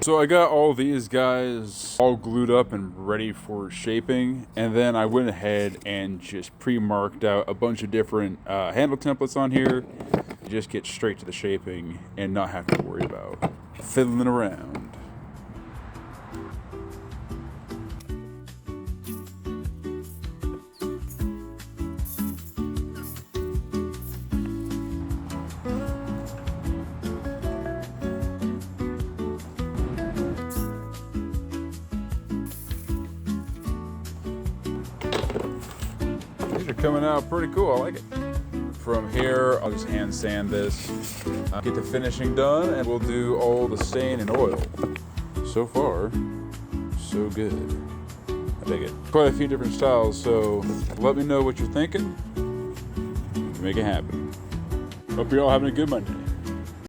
So I got all these guys all glued up and ready for shaping, and then I went ahead and just pre-marked out a bunch of different handle templates on here. Just get straight to the shaping and not have to worry about fiddling around. These are coming out pretty cool, I like it. From here, I'll just hand sand this, get the finishing done, and we'll do all the stain and oil. So far, so good. I dig it. Quite a few different styles, so let me know what you're thinking. Make it happen. Hope you're all having a good Monday.